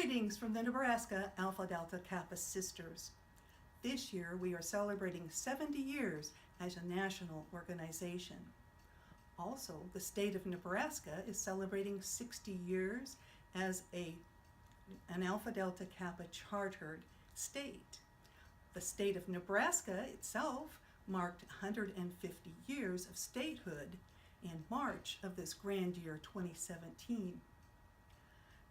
Greetings from the Nebraska Alpha Delta Kappa Sisters. This year we are celebrating 70 years as a national organization. Also, the state of Nebraska is celebrating 60 years as an Alpha Delta Kappa chartered state. The state of Nebraska itself marked 150 years of statehood in March of this grand year 2017.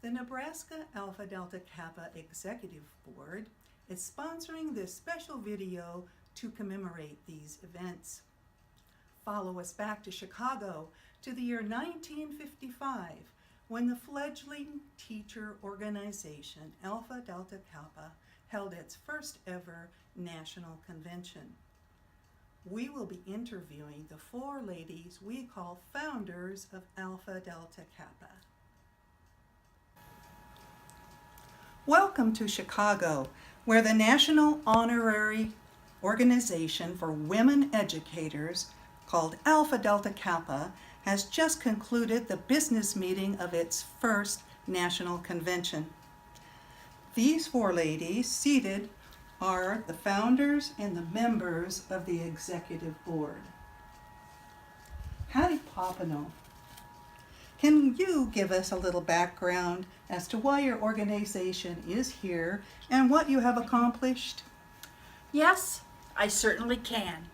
The Nebraska Alpha Delta Kappa Executive Board is sponsoring this special video to commemorate these events. Follow us back to Chicago to the year 1955 when the fledgling teacher organization Alpha Delta Kappa held its first ever national convention. We will be interviewing the four ladies we call founders of Alpha Delta Kappa. Welcome to Chicago, where the National Honorary Organization for Women Educators, called Alpha Delta Kappa, has just concluded the business meeting of its first national convention. These four ladies seated are the founders and the members of the executive board. Hattie Papineau, can you give us a little background as to why your organization is here and what you have accomplished? Yes, I certainly can.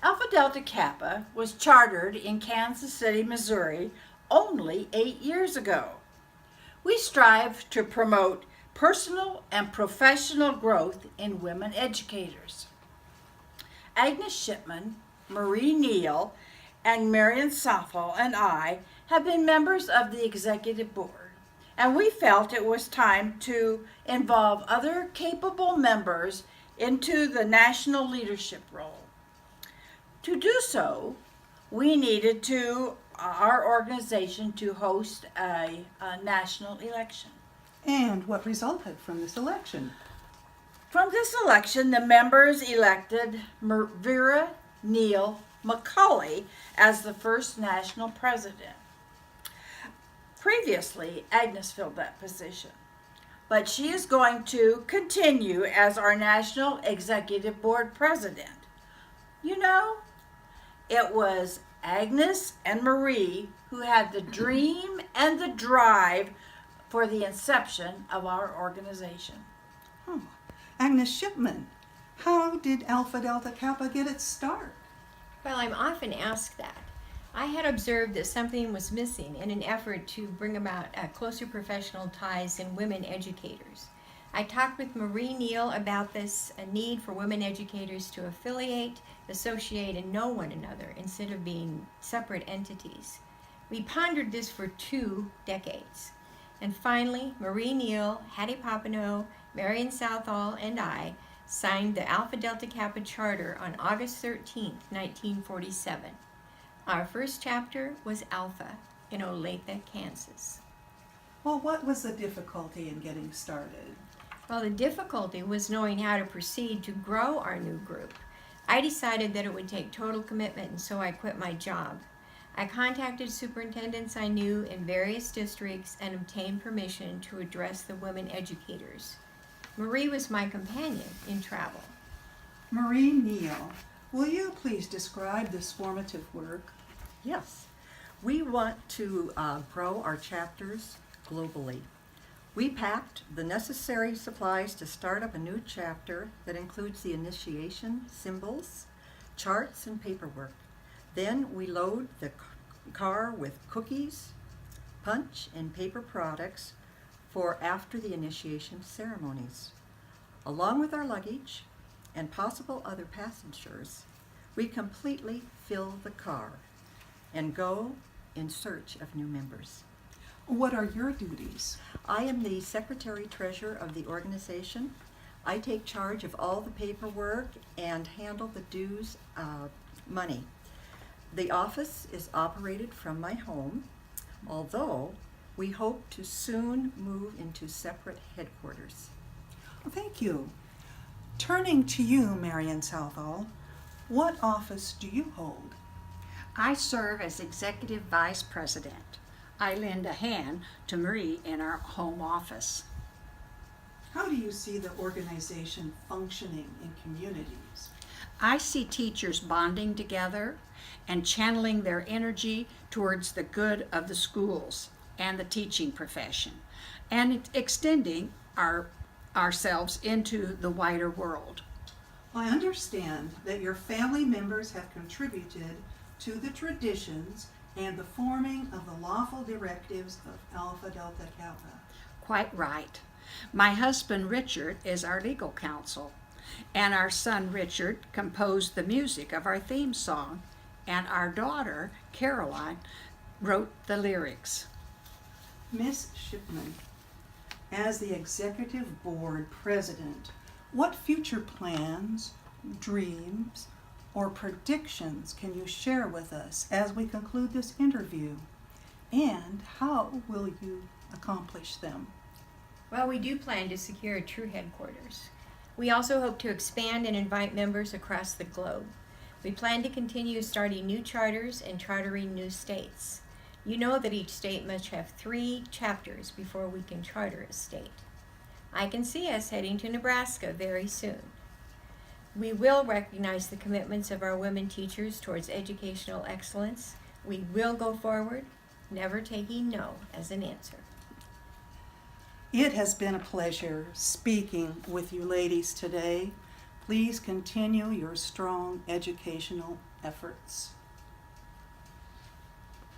Alpha Delta Kappa was chartered in Kansas City, Missouri only 8 years ago. We strive to promote personal and professional growth in women educators. Agnes Shipman, Marie Neal, and Marion Southall and I have been members of the executive board, and we felt it was time to involve other capable members into the national leadership role. To do so, we needed our organization to host a national election. And what resulted from this election? From this election, the members elected Vera Neal McCauley as the first national president. Previously, Agnes filled that position, but she is going to continue as our National Executive Board president. You know, it was Agnes and Marie who had the dream and the drive for the inception of our organization. Agnes Shipman, how did Alpha Delta Kappa get its start? Well, I'm often asked that. I had observed that something was missing in an effort to bring about closer professional ties in women educators. I talked with Marie Neal about this need for women educators to affiliate, associate, and know one another instead of being separate entities. We pondered this for 2 decades. And finally, Marie Neal, Hattie Papineau, Marion Southall, and I signed the Alpha Delta Kappa Charter on August 13, 1947. Our first chapter was Alpha in Olathe, Kansas. Well, what was the difficulty in getting started? Well, the difficulty was knowing how to proceed to grow our new group. I decided that it would take total commitment, and so I quit my job. I contacted superintendents I knew in various districts and obtained permission to address the women educators. Marie was my companion in travel. Marie Neal, will you please describe this formative work? Yes, we want to grow our chapters globally. We packed the necessary supplies to start up a new chapter that includes the initiation, symbols, charts, and paperwork. Then we load the car with cookies, punch, and paper products for after the initiation ceremonies. Along with our luggage and possible other passengers, we completely fill the car and go in search of new members. What are your duties? I am the secretary-treasurer of the organization. I take charge of all the paperwork and handle the dues money. The office is operated from my home, although we hope to soon move into separate headquarters. Thank you. Turning to you, Marion Southall, what office do you hold? I serve as Executive Vice President. I lend a hand to Marie in our home office. How do you see the organization functioning in communities? I see teachers bonding together and channeling their energy towards the good of the schools and the teaching profession, and extending ourselves into the wider world. I understand that your family members have contributed to the traditions and the forming of the lawful directives of Alpha Delta Kappa. Quite right. My husband Richard is our legal counsel, and our son Richard composed the music of our theme song, and our daughter Caroline wrote the lyrics. Miss Shipman, as the executive board president, what future plans, dreams, or predictions can you share with us as we conclude this interview? And how will you accomplish them? Well, we do plan to secure a true headquarters. We also hope to expand and invite members across the globe. We plan to continue starting new charters and chartering new states. You know that each state must have 3 chapters before we can charter a state. I can see us heading to Nebraska very soon. We will recognize the commitments of our women teachers towards educational excellence. We will go forward, never taking no as an answer. It has been a pleasure speaking with you ladies today. Please continue your strong educational efforts.